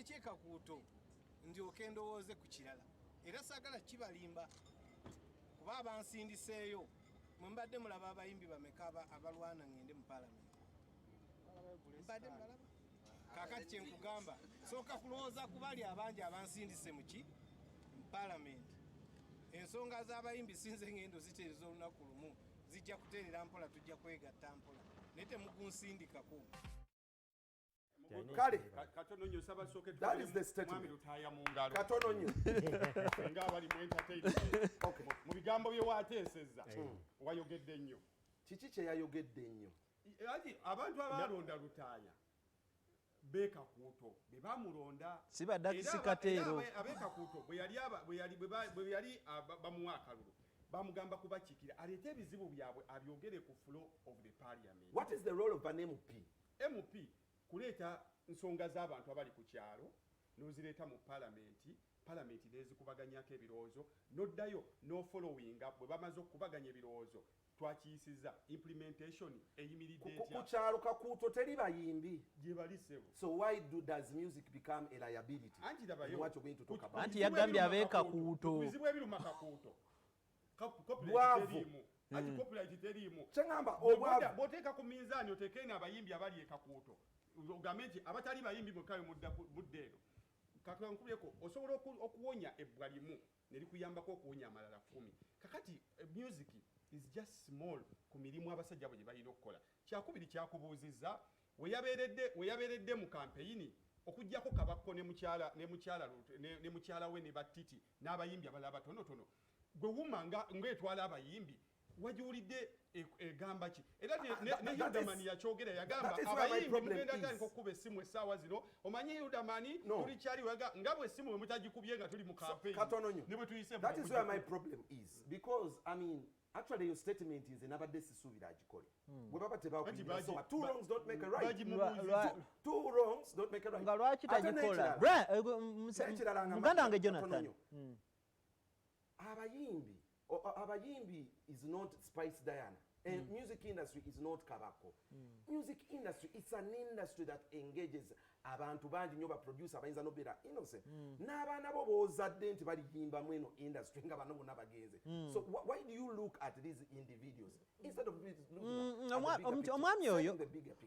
kyekakuuto ndyoke ndowooze ku kirala era saagala kibalimba kuba abansindiseeyo mwe mbadde mulaba abayimbi bameka abalwana ngende mu paalamenti mbadde mubalaba kaakati kyenkugamba sooka kulowooza ku bali abangi abansindise muki mu paalamenti ensonga z'abayimbi sinze ngendo ziteereza olunaku lumu zijja kuteerera mpola tujja kwegatta mpola naye temugunsindikako kale katono nnyo saba soke that is the statement Lutaaya mu ngalo katono nnyo nga bali mu entertainment okay mu bigambo bye waateesezza wayogedde nnyo kiki kye yayogedde nnyo ati abantu abalonda Lutaaya Bekakuuto be bamulonda sibadde Ageesigika Abekakuuto bwe yali bamuwa akalulu bamugamba kubakiikira aleete ebizibu byabwe abyogere ku floor of the parliament. What is the role of an MP? MP kuleeta nsonga z'abantu abali ku kyalo n'ozireeta mu palamenti n'ezikubaganyako ebirowoozo n'oddayo n'ofollowinga bwe bamaze okubaganya ebirowoozo twakiyisiza implementation eyimiridde etya ku kyalo Kakuuto teri bayimbi gye balisebo. So why does music become a liability? Anti dabayo what you're going to talk about. Anti yagambye Abekakuuto bizibu ebiru mu Kakuuto Anti copyright teriimu kyengamba obwavu boteeka ku minzaani oteekeni abayimbi abali e Kakuuto ogambe nti abatali bayimbi mwekayo mudde eno kakankubyeko osobola okuwonya ebbwa limu ne likuyambako okuwonya amalala 10 kakati music is just small ku mirimu abasajja bwe balina okukola kyakubiri kyakubuuzizza weyabeeredde mu kampeyini okugjako Kabakko ne mukyala we ne Battiti n'abayimbi abalala batonotono gwe wuma ng'etwala abayimbi wajiwulidde egamba ki era ne Hilderman yakyogera yagamba abayimbi mugenda gani okukuba essimu essaawa zino omanyi Hilderman tuli kyali nga bwe essimu we mutagikubye nga tuli mu campaign ne bwe tuyise. That is where my problem is because I mean actually your statement is anabadde sisubira agikole bwe baba tebakugira so two wrongs don't make a right two wrongs don't make a right nga lwaki tagikola muganda wange Jonathan abayimbi is not Spice Diana and music industry is not Kabakko. Music industry it's an industry that engages abantu bangi nyo ba producer abayinza no beera innocent n'abaana bo boozadde nti baliyimba mweno industry nga bano bonna bagenze. So why do you look at these individuals instead of looking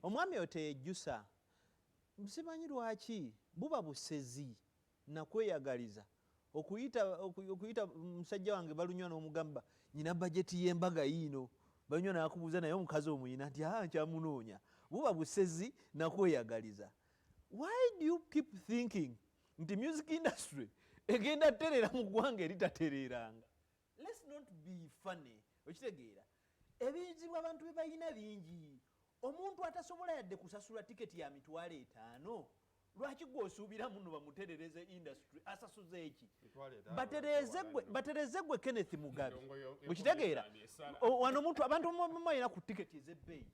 omwami oyo teyejjusa simanyi lwaki buba busezi nakweyagaliza okuyita musajja wange balunywa n'omugamba nyina bajeti y'embaga yiino balunywa n'akubuuza naye omukazi omuyina nti nkyamunoonya buba busezi nakweyagaliza. Why do you keep thinking nti music industry egenda terera mu ggwanga eritatereranga? Let's not be funny. Okitegeera ebizibu abantu be balina bingi. Omuntu atasobola yadde kusasula tiketi ya mitwalo 5 lwaki gwosuubira muno bamuterereze industry asasuze eki batereze gwe Kenneth Mugabe okitegeera wano omuntu abantu bayina ku tiketi ez'ebbeeyi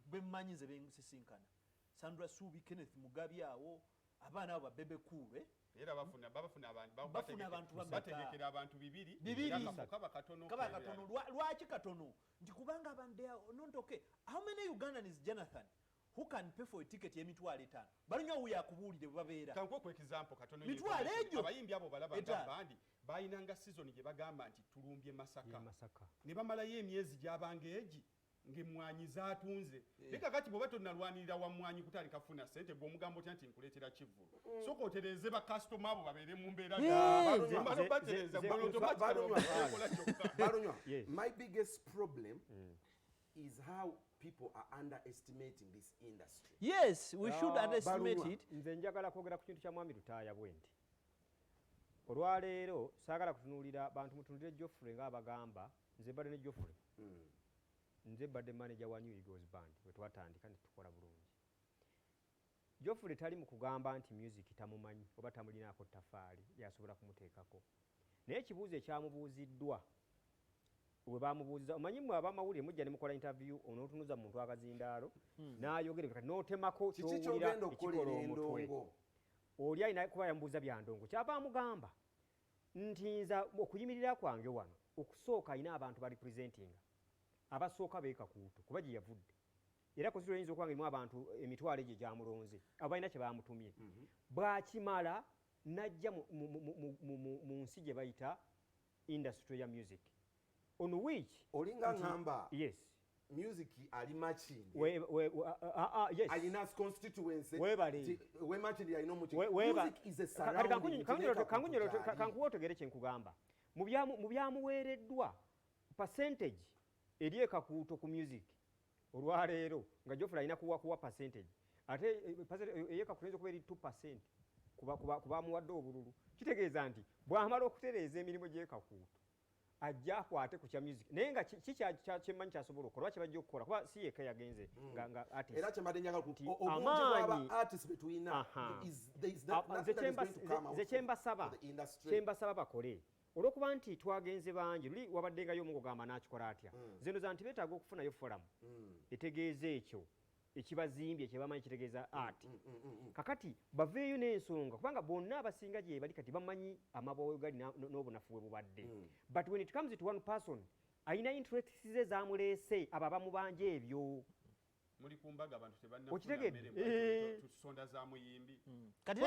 bemmanyi ze bensisinkana Sandra Subi Kenneth Mugabe awo abaana abo babebe kuwe era bafuna abantu bategekera abantu bibiri kaba katono lwaki katono nti kubanga abande nontoke how many Ugandans Jonathan who can pay for a ticket y'emitwalo 5 balinyo uya akubuulire bwe babeera kanko ku example katono mitwalo egyo abayimbi abo balaba bandi bayinanga season gye bagamba nti tulumbye Masaka ne bamalayo emyezi gy'abanga egi ng'emmwanyi zaatunze leka kati bwe batonalwanirira wa mmwanyi kutandika kufuna ssente gwe omugambo otya nti nkuleetera kivulu soka otereze bakasitoma abo babeere mu mbeera my biggest problem is how people are underestimating this industry. Yes, we should underestimate it. Nze njagala kwogera ku kintu kya mwami Lutaaya bwenti. Olwaleero saagala kutunuulira bantu mutunulire Geoffrey nga abagamba nze badde ne Geoffrey. Nze badde manager wa New Eagles Band we twatandika ne tukola bulungi. Geoffrey tali mu kugamba nti music tamumanyi oba tamulinaako tafaali yasobola kumuteekako. Naye ekibuuzo ekyamubuuziddwa we bamubuuziza omanyi mwe abamawulire mujja ne mukola interview onootunuza muntu akazindaalo n'ayogere kati n'otemako kyowulira ekikola omutwe oli alina kuba yamubuuza bya ndongo kyava amugamba nti nza okuyimirira kwange wano okusooka alina abantu bali presentinga abasooka beeka kuuto kuba gye yavudde era constituency oyinza okuba nga erimu abantu emitwalo egyo gyamulonze abalina kye bamutumye bw'akimala najja mu nsi gye bayita industry ya music on which olinga ngamba yes music ali matching yes alina constituency webale we matching alina muti Weba- music is a surrounding kankunyo otegere kye nkugamba mu byamuweereddwa percentage eri ekakuuto ku music olwaleero nga Geoffrey alina kuwa percentage ate eyekakuto kuba eri 2% kuba muwadde obululu kitegeeza nti bw'amala okutereeza emirimu gy'ekakuuto ajja akwate ku kya music naye nga kyemmanyi kyasobola okukola lwaki bajja okukola kuba si yekka yagenze nga artist era kyembadde njagala amaanyi artist between nze kyembasaba bakole olwokuba nti twagenze bangi luli wabaddengayo omu ogamba n'akikola atya zeno za nti beetaaga okufunayo foramu etegeeza ekyo ekibazimbye kyebamanyi kitegeeza art kakati baveeyo n'ensonga kubanga bonna abasinga gye bali kati bamanyi amabawe gali n'obunafu bwe bubadde but when it comes to one person ayina interests ze zamuleese abo abamubanja ebyo muri kumbaga abantu Okitegedde? tusonda za muyimbi kati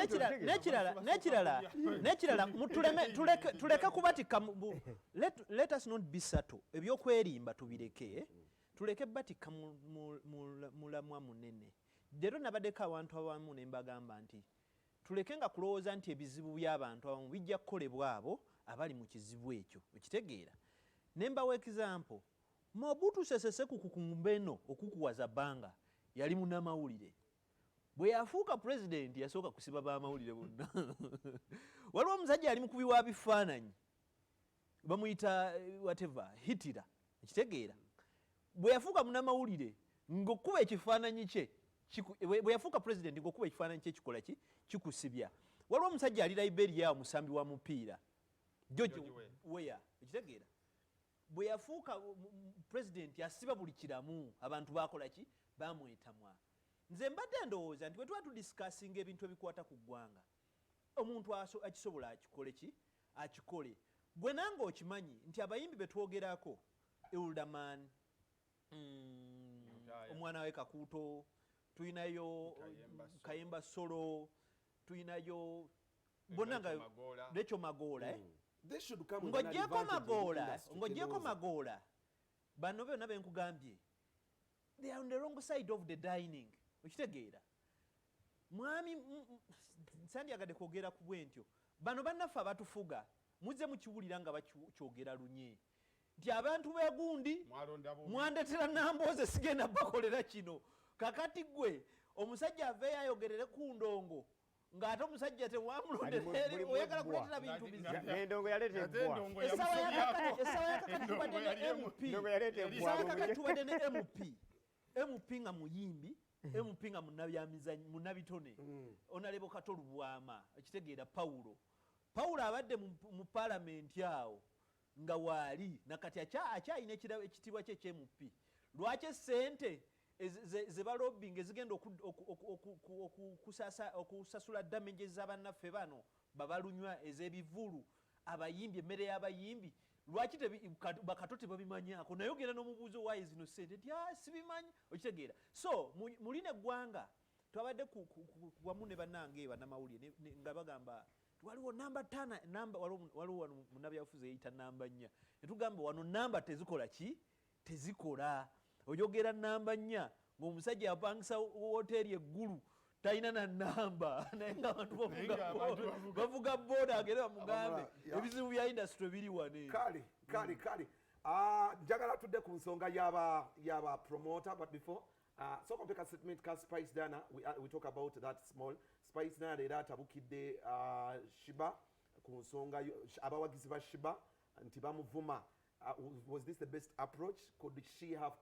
nekirala tuleke kubatika let us not be subtle ebyokwerimba tubireke tuleke batika mulamwa munene leero nabaddeko abantu abamu ne mbagamba nti tuleke nga kulowooza nti ebizibu by'abantu abamu bijja kukolebwa abo abali mu kizibu ekyo okitegeera ne mbawa example Mobutu Sese Seko ku Mbeno okukuwaza bbanga yali munnamawulire bwe yafuuka president yasooka kusiba b'amawulire bonna waliwo omusajja yali mukubi wa bifaananyi bamuyita whatever hitira ekitegeera bwe yafuuka munnamawulire ng'okkuba ekifaananyi kye bwe yafuuka president ng'okkuba ekifaananyi kye kikola ki kikusibya waliwo omusajja ali Liberia omusambi wa mupiira George Weah ekitegeera bwe yafuuka president asiba buli kiramu abantu bakola ki bamwetamwa nze mbadde ndowooza nti bwe tuba tudisikasinga ebintu ebikwata ku ggwanga omuntu akisobola akikole ki akikole gwe nange okimanyi nti abayimbi betwogerako Hilderman omwana we Kakuuto tuyinayo Kayemba Solo tuyinayo bonna nga Lecho Magoola ng'ogyeko Magoola bano byonna benkugambye they are on the wrong side of the dining okitegeera mwami sandyagadde kwogera ku bwentyo bano bannaffe abatufuga muzze mukiwulira nga bakyogera lunye nti abantu begundi mwandetera Nambooze sigenda bakolera kino kakati gwe omusajja aveeyo ayogerere ku ndongo ng'ate omusajja tewamulondere oyagala kuleetera bintu endongo yaleetebwa essaawa yakakati tubadde ne MP nga muyimbi MP nga munnabitone onalebo Katolu Bwama ekitegeera Pawulo abadde mu paalamenti awo nga waali nakati akyayina ekitiibwa kye ky'MP lwaki essente ze balobinga ezigenda okusasula damages z'abannaffe bano babalunywa ez'ebivulu abayimbi emmere y'abayimbi lwaki bakato tebabimanyako naye ogenda n'omubuuzo waayo zino ssente nti sibimanyi okitegeera so mulina eggwanga twabadde wamu ne bannange bannamawulire nga bagamba waliwo namba 5 waliwo wano munnabyabufuzi eyita namba 4 netugamba wano namba tezikola ki tezikola oyogera namba 4 ng'omusajja yapangisa woteeri eggulu talina na namba naye nga abantu bavuga booda agere bamugambe ebizibu bya industry biri wane kale njagala tudde ku nsonga y'aba promoter but before so kompeka statement ka Spice Dana we talk about that small Spice Dana leero atabukidde Shiba ku nsonga abawagizi ba Shiba nti bamuvuma was this the best approach? Could she have